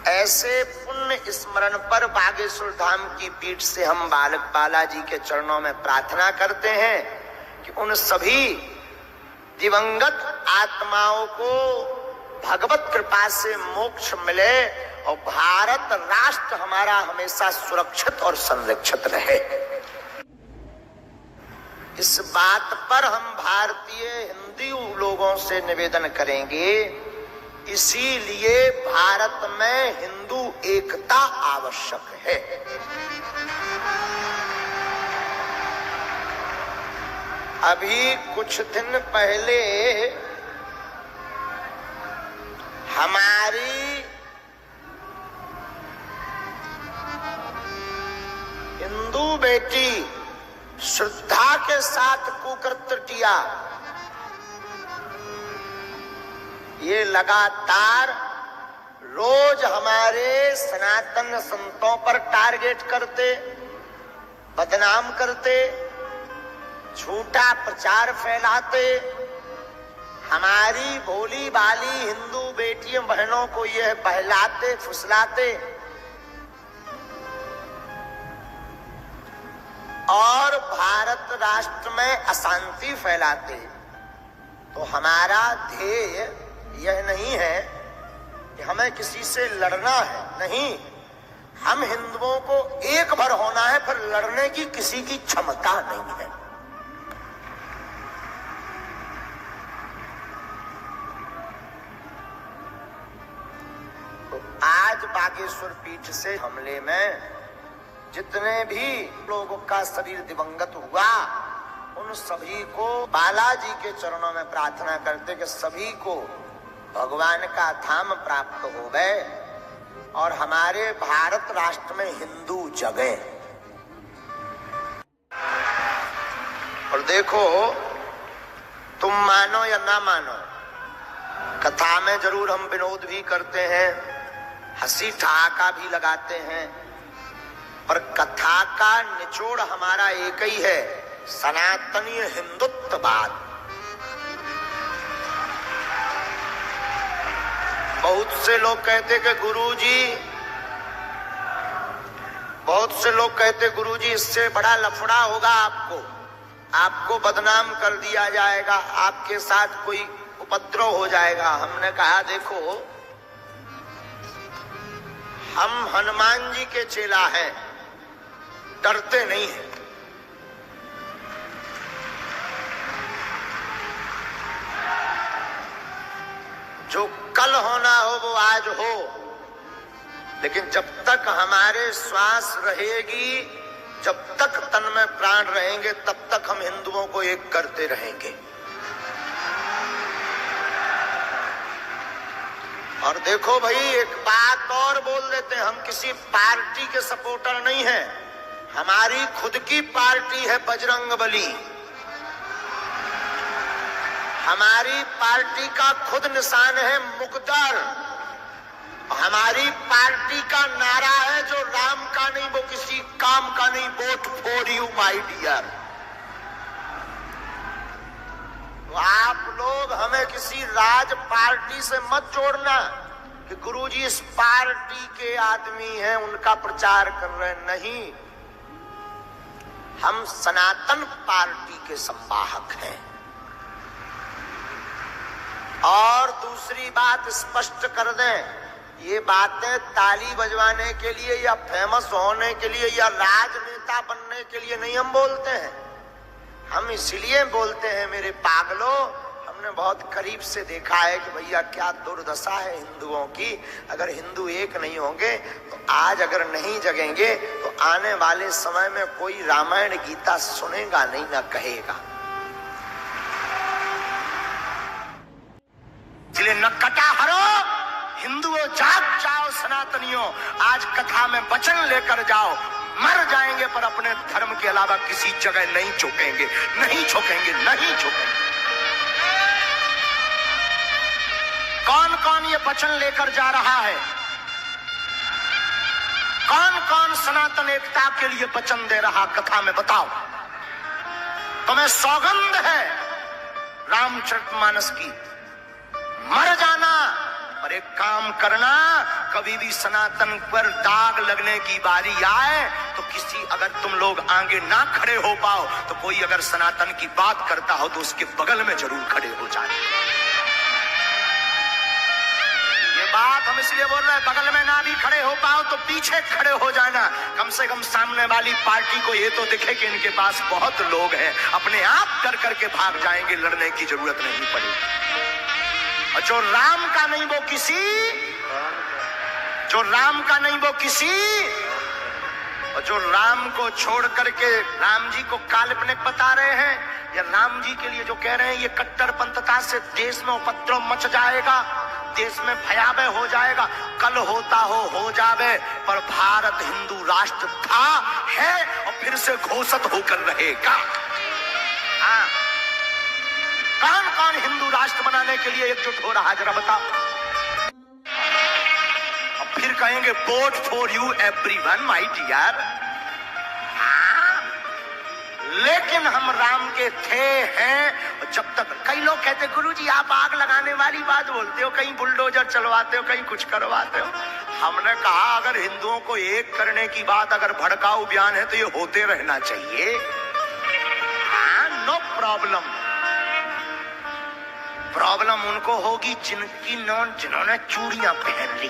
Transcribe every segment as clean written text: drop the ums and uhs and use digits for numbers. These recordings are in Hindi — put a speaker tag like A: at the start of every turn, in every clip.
A: ऐसे पुण्य स्मरण पर बागेश्वर धाम की पीठ से हम बालक बालाजी के चरणों में प्रार्थना करते हैं कि उन सभी दिवंगत आत्माओं को भगवत कृपा से मोक्ष मिले और भारत राष्ट्र हमारा हमेशा सुरक्षित और संरक्षित रहे। इस बात पर हम भारतीय हिंदू लोगों से निवेदन करेंगे, इसीलिए भारत में हिंदू एकता आवश्यक है। अभी कुछ दिन पहले हमारी हिंदू बेटी श्रद्धा के साथ कुकृत्य किया। ये लगातार रोज हमारे सनातन संतों पर टारगेट करते, बदनाम करते, झूठा प्रचार फैलाते, हमारी भोली भाली हिंदू बेटियों बहनों को यह बहलाते फुसलाते और भारत राष्ट्र में अशांति फैलाते। तो हमारा ध्येय यह नहीं है कि हमें किसी से लड़ना है, नहीं, हम हिंदुओं को एक भर होना है, फिर लड़ने की किसी की क्षमता नहीं है। तो आज बागेश्वर पीठ से हमले में जितने भी लोगों का शरीर दिवंगत हुआ, उन सभी को बालाजी के चरणों में प्रार्थना करते कि सभी को भगवान का धाम प्राप्त हो गए और हमारे भारत राष्ट्र में हिंदू जगे। और देखो, तुम मानो या ना मानो, कथा में जरूर हम विनोद भी करते हैं, हंसी ठहाका भी लगाते हैं, पर कथा का निचोड़ हमारा एक ही है, सनातनीय हिंदुत्ववाद। बहुत से लोग कहते कि गुरुजी इससे बड़ा लफड़ा होगा, आपको बदनाम कर दिया जाएगा, आपके साथ कोई उपद्रव हो जाएगा। हमने कहा देखो, हम हनुमान जी के चेला हैं, डरते नहीं हैं। जो कल होना हो वो आज हो, लेकिन जब तक हमारे श्वास रहेगी, जब तक तन में प्राण रहेंगे, तब तक हम हिंदुओं को एक करते रहेंगे। और देखो भाई, एक बात और बोल देते हैं, हम किसी पार्टी के सपोर्टर नहीं हैं, हमारी खुद की पार्टी है बजरंगबली। हमारी पार्टी का खुद निशान है मुकद्दर। हमारी पार्टी का नारा है जो राम का नहीं, वो किसी काम का नहीं, vote for you my dear. तो आप लोग हमें किसी राज पार्टी से मत जोड़ना कि गुरुजी इस पार्टी के आदमी हैं, उनका प्रचार कर रहे हैं। नहीं, हम सनातन पार्टी के संवाहक हैं। और दूसरी बात स्पष्ट कर दें, ये बातें ताली बजवाने के लिए या फेमस होने के लिए या राजनेता बनने के लिए नहीं हम बोलते हैं। हम इसलिए बोलते हैं मेरे पागलों, हमने बहुत करीब से देखा है कि भैया क्या दुर्दशा है हिंदुओं की। अगर हिंदू एक नहीं होंगे तो आज अगर नहीं जगेंगे तो आने वाले समय में कोई रामायण गीता सुनेगा नहीं, ना कहेगा। इसलिए न कटा हरो, हिंदुओं जाग जाओ, सनातनियों आज कथा में वचन लेकर जाओ। मर जाएंगे पर अपने धर्म के अलावा किसी जगह नहीं झुकेंगे, नहीं झुकेंगे, नहीं झुकेंगे। कौन कौन ये वचन लेकर जा रहा है? कौन कौन सनातन एकता के लिए वचन दे रहा कथा में, बताओ। तुम्हें सौगंध है रामचरितमानस की, मर जाना पर एक काम करना, कभी भी सनातन पर दाग लगने की बारी आए तो किसी, अगर तुम लोग आगे ना खड़े हो पाओ तो कोई अगर सनातन की बात करता हो तो उसके बगल में जरूर खड़े हो जाए। ये बात हम इसलिए बोल रहे हैं, बगल में ना भी खड़े हो पाओ तो पीछे खड़े हो जाना। कम से कम सामने वाली पार्टी को ये तो दिखे कि इनके पास बहुत लोग हैं, अपने आप डर करके भाग जाएंगे, लड़ने की जरूरत नहीं पड़ेगी। और जो राम का नहीं वो किसी, जो राम का नहीं वो किसी, और जो राम को छोड़ करके राम जी को काल्पनिक बता रहे हैं, या राम जी के लिए जो कह रहे हैं ये कट्टरपंथता से देश में उपद्रव मच जाएगा, देश में भयावह हो जाएगा। कल होता हो जावे, पर भारत हिंदू राष्ट्र था, है और फिर से घोषित होकर रहेगा। हाँ, कौन कौन हिंदू राष्ट्र बनाने के लिए एकजुट हो रहा है जरा बताओ। और फिर कहेंगे vote for you everyone my dear. लेकिन हम राम के थे, हैं। जब तक कई लोग कहते गुरुजी आप आग लगाने वाली बात बोलते हो, कहीं बुलडोजर चलवाते हो, कहीं कुछ करवाते हो। हमने कहा अगर हिंदुओं को एक करने की बात अगर भड़काऊ बयान है तो ये होते रहना चाहिए। हाँ, नो प्रॉब्लम। प्रॉब्लम उनको होगी जिन्होंने चूड़ियां पहन ली।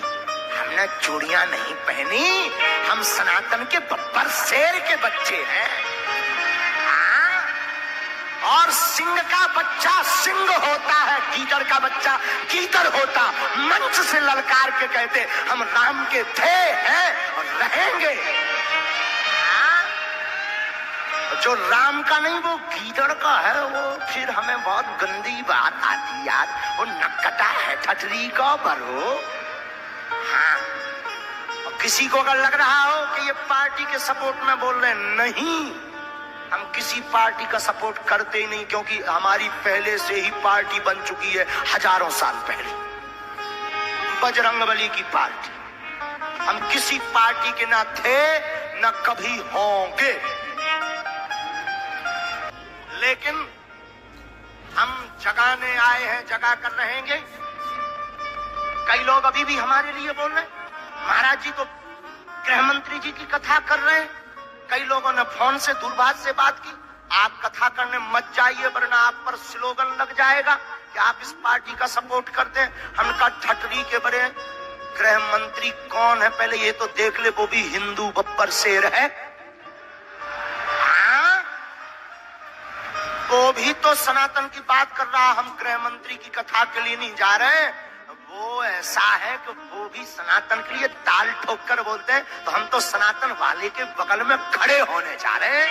A: हमने चूड़ियां नहीं पहनी, हम सनातन के बब्बर शेर के बच्चे हैं। और सिंह का बच्चा सिंह होता है, गीदड़ का बच्चा गीदड़ होता। मंच से ललकार के कहते हम राम के थे, हैं और रहेंगे। जो राम का नहीं वो गीदड़ का है, वो फिर हमें बहुत गंदी बात आती यार। वो नक्कटा है ठठरी का बरो। हाँ, और किसी को अगर लग रहा हो कि ये पार्टी के सपोर्ट में बोल रहे हैं, नहीं, हम किसी पार्टी का सपोर्ट करते ही नहीं, क्योंकि हमारी पहले से ही पार्टी बन चुकी है हजारों साल पहले, बजरंगबली की पार्टी। हम किसी पार्टी के ना थे ना कभी होंगे, लेकिन हम जगाने आए हैं, जगा कर रहेंगे। कई लोग अभी भी हमारे लिए बोल रहे हैं महाराज जी तो गृह मंत्री जी की कथा कर रहे हैं। कई लोगों ने फोन से दूरभाष से बात की, आप कथा करने मत जाइए वरना आप पर स्लोगन लग जाएगा कि आप इस पार्टी का सपोर्ट करते हैं। हम कहा ठठरी के बड़े गृह मंत्री कौन है पहले ये तो देख ले, वो भी हिंदू बब्बर शेर है। हाँ? वो भी तो सनातन की बात कर रहा, हम गृह मंत्री की कथा के लिए नहीं जा रहे। वो ऐसा है कि वो भी सनातन के लिए ताल ठोक कर बोलते हैं, तो हम तो सनातन वाले के बगल में खड़े होने जा रहे हैं।